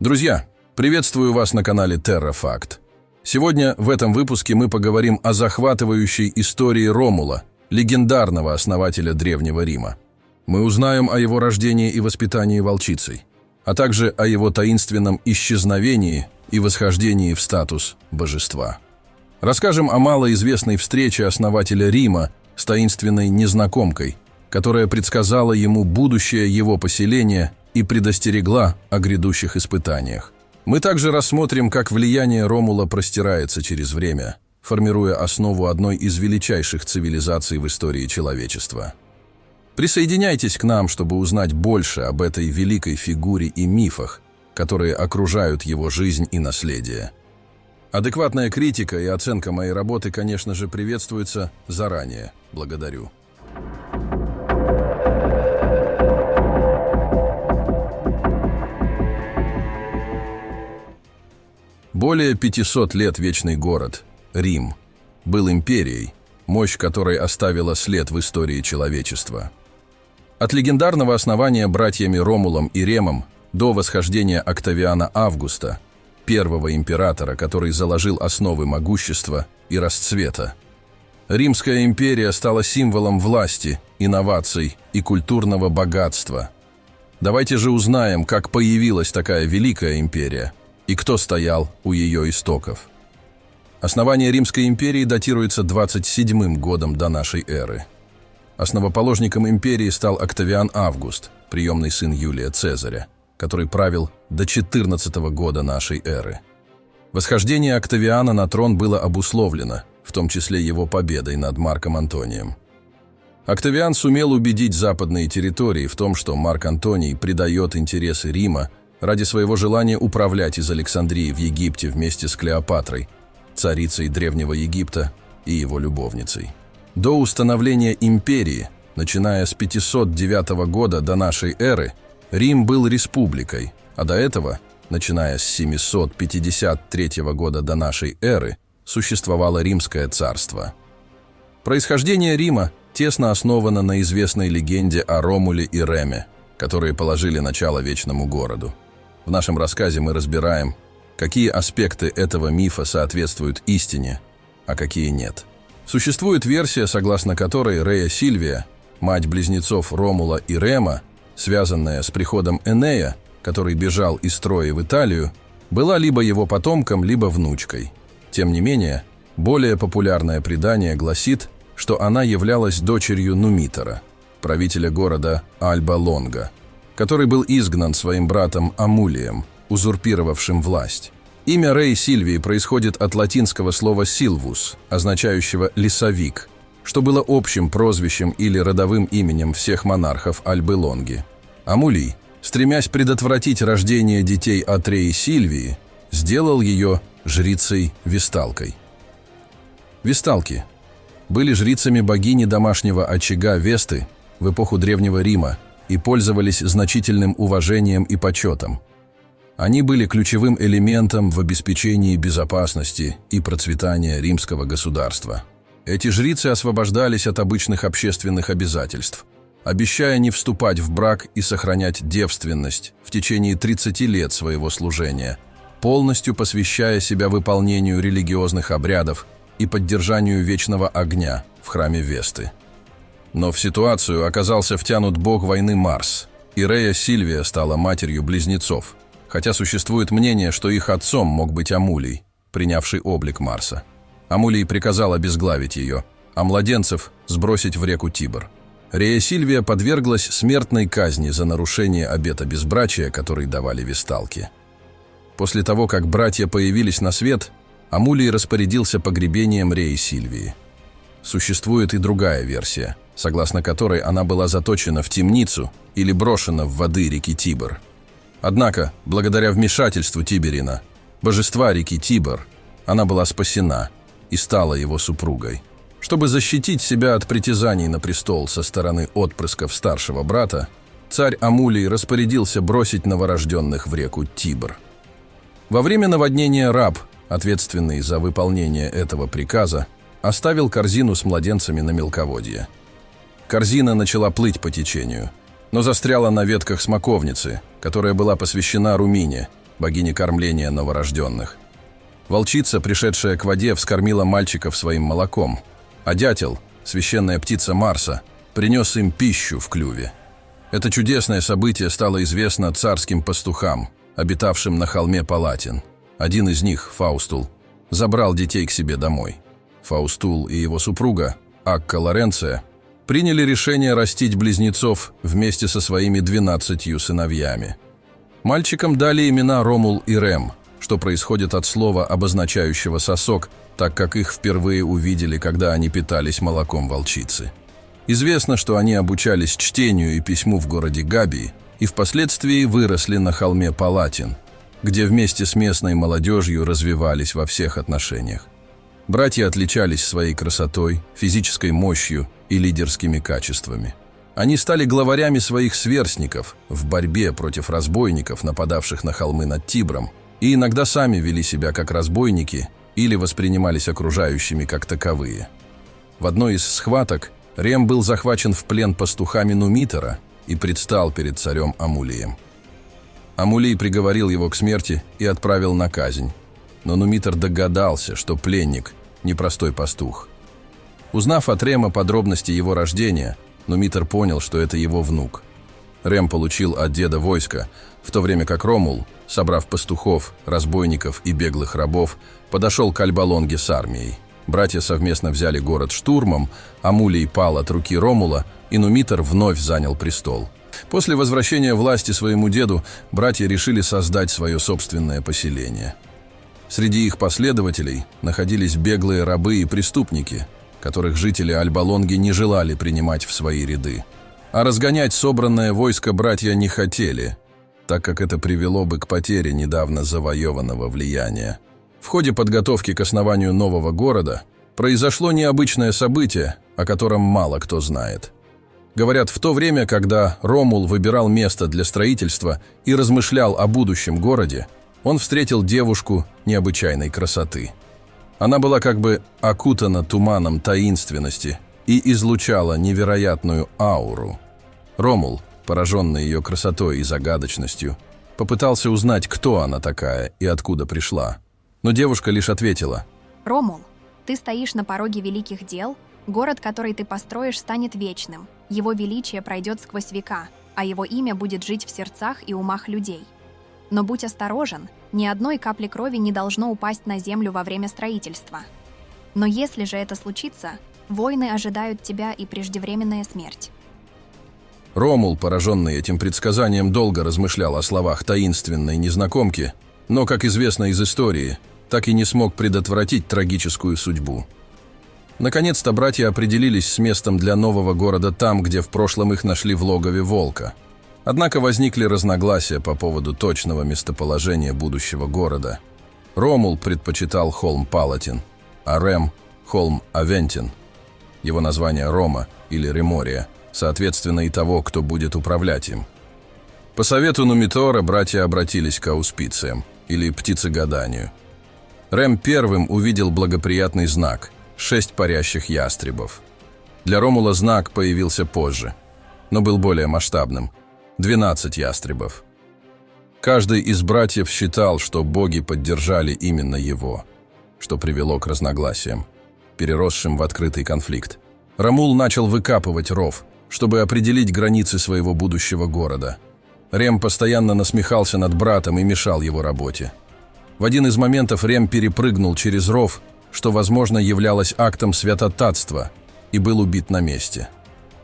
Друзья, приветствую вас на канале Террафакт. Сегодня в этом выпуске мы поговорим о захватывающей истории Ромула, легендарного основателя Древнего Рима. Мы узнаем о его рождении и воспитании волчицей, а также о его таинственном исчезновении и восхождении в статус божества. Расскажем о малоизвестной встрече основателя Рима с таинственной незнакомкой, которая предсказала ему будущее его поселения и предостерегла о грядущих испытаниях. Мы также рассмотрим, как влияние Ромула простирается через время, формируя основу одной из величайших цивилизаций в истории человечества. Присоединяйтесь к нам, чтобы узнать больше об этой великой фигуре и мифах, которые окружают его жизнь и наследие. Адекватная критика и оценка моей работы, конечно же, приветствуются заранее. Благодарю. Более 500 лет вечный город, Рим, был империей, мощь которой оставила след в истории человечества. От легендарного основания братьями Ромулом и Ремом до восхождения Октавиана Августа, первого императора, который заложил основы могущества и расцвета. Римская империя стала символом власти, инноваций и культурного богатства. Давайте же узнаем, как появилась такая великая империя и кто стоял у ее истоков. Основание Римской империи датируется 27-м годом до нашей эры. Основоположником империи стал Октавиан Август, приемный сын Юлия Цезаря, который правил до 14-го года нашей эры. Восхождение Октавиана на трон было обусловлено, в том числе его победой над Марком Антонием. Октавиан сумел убедить западные территории в том, что Марк Антоний предает интересы Рима ради своего желания управлять из Александрии в Египте вместе с Клеопатрой, царицей Древнего Египта и его любовницей. До установления империи, начиная с 509 года до нашей эры, Рим был республикой, а до этого, начиная с 753 года до нашей эры, существовало Римское царство. Происхождение Рима тесно основано на известной легенде о Ромуле и Реме, которые положили начало вечному городу. В нашем рассказе мы разбираем, какие аспекты этого мифа соответствуют истине, а какие нет. Существует версия, согласно которой Рея Сильвия, мать близнецов Ромула и Рема, связанная с приходом Энея, который бежал из Трои в Италию, была либо его потомком, либо внучкой. Тем не менее, более популярное предание гласит, что она являлась дочерью Нумитора, правителя города Альба-Лонга, который был изгнан своим братом Амулием, узурпировавшим власть. Имя Реи Сильвии происходит от латинского слова «силвус», означающего «лесовик», что было общим прозвищем или родовым именем всех монархов Альбы-Лонги. Амулий, стремясь предотвратить рождение детей от Реи Сильвии, сделал ее жрицей-весталкой. Весталки были жрицами богини домашнего очага Весты в эпоху Древнего Рима и пользовались значительным уважением и почетом. Они были ключевым элементом в обеспечении безопасности и процветания римского государства. Эти жрицы освобождались от обычных общественных обязательств, обещая не вступать в брак и сохранять девственность в течение 30 лет своего служения, полностью посвящая себя выполнению религиозных обрядов и поддержанию вечного огня в храме Весты. Но в ситуацию оказался втянут бог войны Марс, и Рея Сильвия стала матерью близнецов, хотя существует мнение, что их отцом мог быть Амулий, принявший облик Марса. Амулий приказал обезглавить ее, а младенцев сбросить в реку Тибр. Рея Сильвия подверглась смертной казни за нарушение обета безбрачия, который давали весталки. После того, как братья появились на свет, Амулий распорядился погребением Реи Сильвии. Существует и другая версия, согласно которой она была заточена в темницу или брошена в воды реки Тибр. Однако, благодаря вмешательству Тиберина, божества реки Тибр, она была спасена и стала его супругой. Чтобы защитить себя от притязаний на престол со стороны отпрысков старшего брата, царь Амулий распорядился бросить новорожденных в реку Тибр. Во время наводнения раб, ответственный за выполнение этого приказа, оставил корзину с младенцами на мелководье. Корзина начала плыть по течению, но застряла на ветках смоковницы, которая была посвящена Румине, богини кормления новорожденных. Волчица, пришедшая к воде, вскормила мальчиков своим молоком, а дятел, священная птица Марса, принес им пищу в клюве. Это чудесное событие стало известно царским пастухам, обитавшим на холме Палатин. Один из них, Фаустул, забрал детей к себе домой. Фаустул и его супруга, Акка Лоренция, приняли решение растить близнецов вместе со своими 12 сыновьями. Мальчикам дали имена Ромул и Рем, что происходит от слова, обозначающего сосок, так как их впервые увидели, когда они питались молоком волчицы. Известно, что они обучались чтению и письму в городе Габии и впоследствии выросли на холме Палатин, где вместе с местной молодежью развивались во всех отношениях. Братья отличались своей красотой, физической мощью и лидерскими качествами. Они стали главарями своих сверстников в борьбе против разбойников, нападавших на холмы над Тибром, и иногда сами вели себя как разбойники или воспринимались окружающими как таковые. В одной из схваток Рем был захвачен в плен пастухами Нумитора и предстал перед царем Амулием. Амулий приговорил его к смерти и отправил на казнь, но Нумитор догадался, что пленник – непростой пастух. Узнав от Рема подробности его рождения, Нумитор понял, что это его внук. Рем получил от деда войско, в то время как Ромул, собрав пастухов, разбойников и беглых рабов, подошел к Альбалонге с армией. Братья совместно взяли город штурмом, Амулий пал от руки Ромула, и Нумитор вновь занял престол. После возвращения власти своему деду братья решили создать свое собственное поселение. Среди их последователей находились беглые рабы и преступники, которых жители Альбалонги не желали принимать в свои ряды. А разгонять собранное войско братья не хотели, так как это привело бы к потере недавно завоеванного влияния. В ходе подготовки к основанию нового города произошло необычное событие, о котором мало кто знает. Говорят, в то время, когда Ромул выбирал место для строительства и размышлял о будущем городе, он встретил девушку необычайной красоты. Она была как бы окутана туманом таинственности и излучала невероятную ауру. Ромул, пораженный ее красотой и загадочностью, попытался узнать, кто она такая и откуда пришла. Но девушка лишь ответила: «Ромул, ты стоишь на пороге великих дел, город, который ты построишь, станет вечным, его величие пройдет сквозь века, а его имя будет жить в сердцах и умах людей. Но будь осторожен, ни одной капли крови не должно упасть на землю во время строительства. Но если же это случится, войны ожидают тебя и преждевременная смерть». Ромул, пораженный этим предсказанием, долго размышлял о словах таинственной незнакомки, но, как известно из истории, так и не смог предотвратить трагическую судьбу. Наконец-то братья определились с местом для нового города там, где в прошлом их нашли в логове волка. Однако возникли разногласия по поводу точного местоположения будущего города. Ромул предпочитал холм Палатин, а Рем – холм Авентин. Его название Рома или Ремория, соответственно и того, кто будет управлять им. По совету Нумитора братья обратились к ауспициям, или птицегаданию. Рем первым увидел благоприятный знак – 6 парящих ястребов. Для Ромула знак появился позже, но был более масштабным – 12 ястребов. Каждый из братьев считал, что боги поддержали именно его, что привело к разногласиям, переросшим в открытый конфликт. Ромул начал выкапывать ров, чтобы определить границы своего будущего города. Рем постоянно насмехался над братом и мешал его работе. В один из моментов Рем перепрыгнул через ров, что, возможно, являлось актом святотатства, и был убит на месте.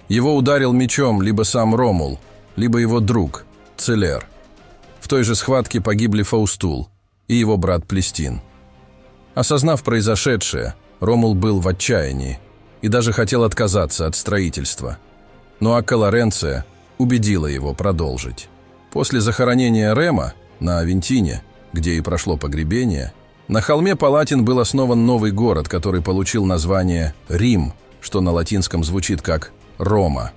Его ударил мечом либо сам Ромул, либо его друг, Целер. В той же схватке погибли Фаустул и его брат Плестин. Осознав произошедшее, Ромул был в отчаянии и даже хотел отказаться от строительства. Но Акка Лоренция убедила его продолжить. После захоронения Рема на Авентине, где и прошло погребение, на холме Палатин был основан новый город, который получил название Рим, что на латинском звучит как Рома.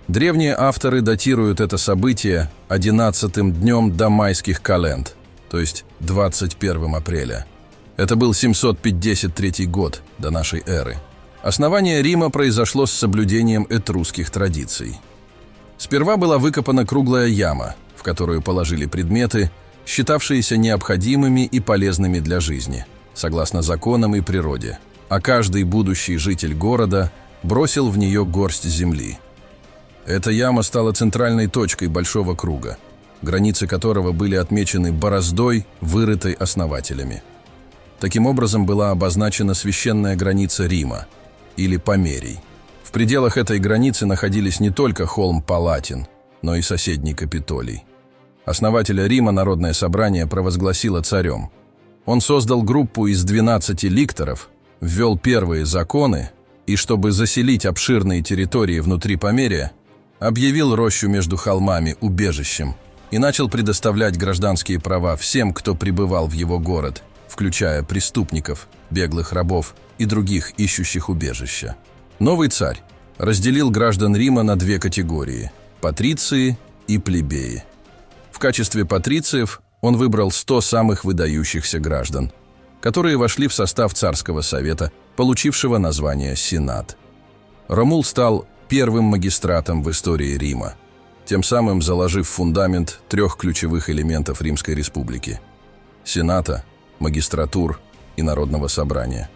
Древние авторы датируют это событие 11-м днем до майских календ, то есть 21 апреля. Это был 753 год до нашей эры. Основание Рима произошло с соблюдением этрусских традиций. Сперва была выкопана круглая яма, в которую положили предметы, считавшиеся необходимыми и полезными для жизни, согласно законам и природе, а каждый будущий житель города бросил в нее горсть земли. Эта яма стала центральной точкой большого круга, границы которого были отмечены бороздой, вырытой основателями. Таким образом была обозначена священная граница Рима, или Померий. В пределах этой границы находились не только холм Палатин, но и соседний Капитолий. Основателя Рима Народное собрание провозгласило царем. Он создал группу из 12 ликторов, ввел первые законы и, чтобы заселить обширные территории внутри Померия, объявил рощу между холмами убежищем и начал предоставлять гражданские права всем, кто прибывал в его город, включая преступников, беглых рабов и других ищущих убежища. Новый царь разделил граждан Рима на две категории – патриции и плебеи. В качестве патрициев он выбрал 100 самых выдающихся граждан, которые вошли в состав царского совета, получившего название Сенат. Ромул стал первым магистратом в истории Рима, тем самым заложив фундамент 3 ключевых элементов Римской республики – Сената, магистратур и Народного собрания.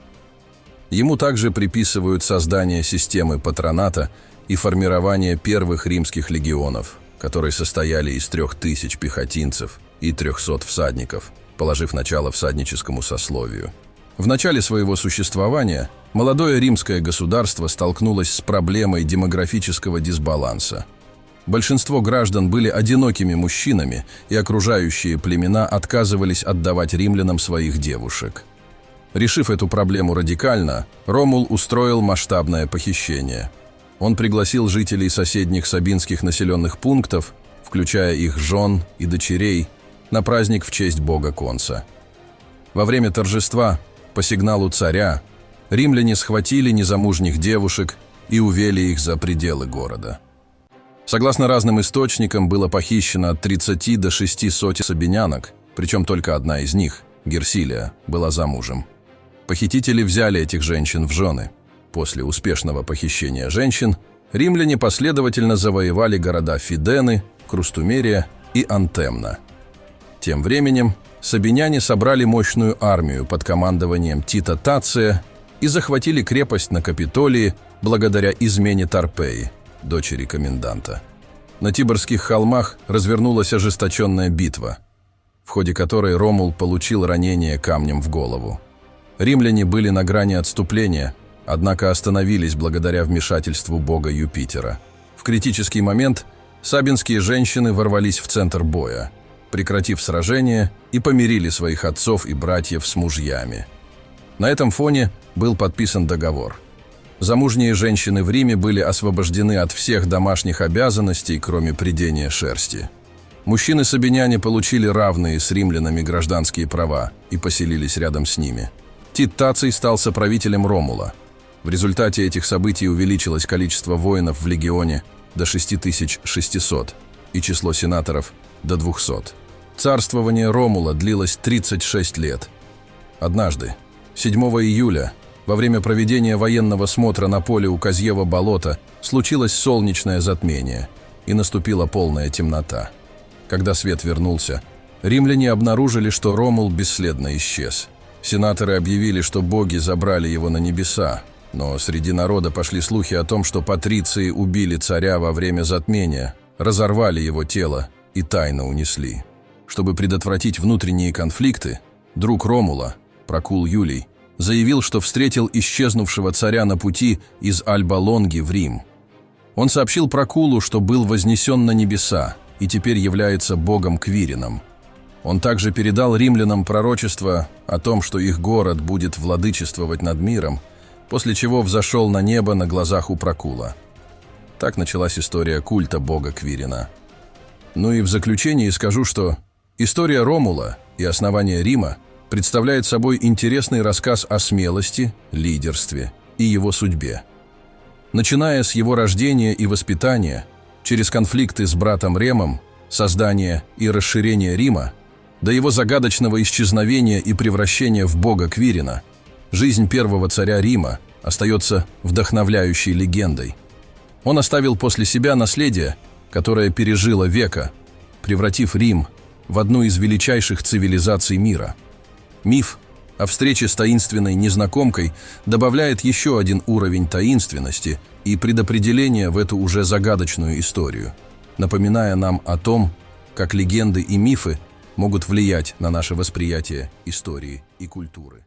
Ему также приписывают создание системы патроната и формирование первых римских легионов, которые состояли из 3000 пехотинцев и 300 всадников, положив начало всадническому сословию. В начале своего существования молодое римское государство столкнулось с проблемой демографического дисбаланса. Большинство граждан были одинокими мужчинами, и окружающие племена отказывались отдавать римлянам своих девушек. Решив эту проблему радикально, Ромул устроил масштабное похищение. Он пригласил жителей соседних сабинских населенных пунктов, включая их жен и дочерей, на праздник в честь бога Конса. Во время торжества, по сигналу царя, римляне схватили незамужних девушек и увели их за пределы города. Согласно разным источникам, было похищено от 30 до 600 сабинянок, причем только одна из них, Герсилия, была замужем. Похитители взяли этих женщин в жены. После успешного похищения женщин римляне последовательно завоевали города Фидены, Крустумерия и Антемна. Тем временем сабиняне собрали мощную армию под командованием Тита Тация и захватили крепость на Капитолии благодаря измене Тарпеи, дочери коменданта. На Тибрских холмах развернулась ожесточенная битва, в ходе которой Ромул получил ранение камнем в голову. Римляне были на грани отступления, однако остановились благодаря вмешательству бога Юпитера. В критический момент сабинские женщины ворвались в центр боя, прекратив сражение, и помирили своих отцов и братьев с мужьями. На этом фоне был подписан договор. Замужние женщины в Риме были освобождены от всех домашних обязанностей, кроме прядения шерсти. Мужчины-сабиняне получили равные с римлянами гражданские права и поселились рядом с ними. Тит Таций стал соправителем Ромула. В результате этих событий увеличилось количество воинов в легионе до 6600 и число сенаторов до 200. Царствование Ромула длилось 36 лет. Однажды, 7 июля, во время проведения военного смотра на поле у Козьего болота, случилось солнечное затмение, и наступила полная темнота. Когда свет вернулся, римляне обнаружили, что Ромул бесследно исчез. Сенаторы объявили, что боги забрали его на небеса, но среди народа пошли слухи о том, что патриции убили царя во время затмения, разорвали его тело и тайно унесли. Чтобы предотвратить внутренние конфликты, друг Ромула, Прокул Юлий, заявил, что встретил исчезнувшего царя на пути из Альба-Лонги в Рим. Он сообщил Прокулу, что был вознесен на небеса и теперь является богом Квирином. Он также передал римлянам пророчество о том, что их город будет владычествовать над миром, после чего взошел на небо на глазах у Прокула. Так началась история культа бога Квирина. Ну и в заключении скажу, что история Ромула и основания Рима представляет собой интересный рассказ о смелости, лидерстве и его судьбе. Начиная с его рождения и воспитания, через конфликты с братом Ремом, создание и расширение Рима, до его загадочного исчезновения и превращения в бога Квирина, жизнь первого царя Рима остается вдохновляющей легендой. Он оставил после себя наследие, которое пережило века, превратив Рим в одну из величайших цивилизаций мира. Миф о встрече с таинственной незнакомкой добавляет еще один уровень таинственности и предопределения в эту уже загадочную историю, напоминая нам о том, как легенды и мифы могут влиять на наше восприятие истории и культуры.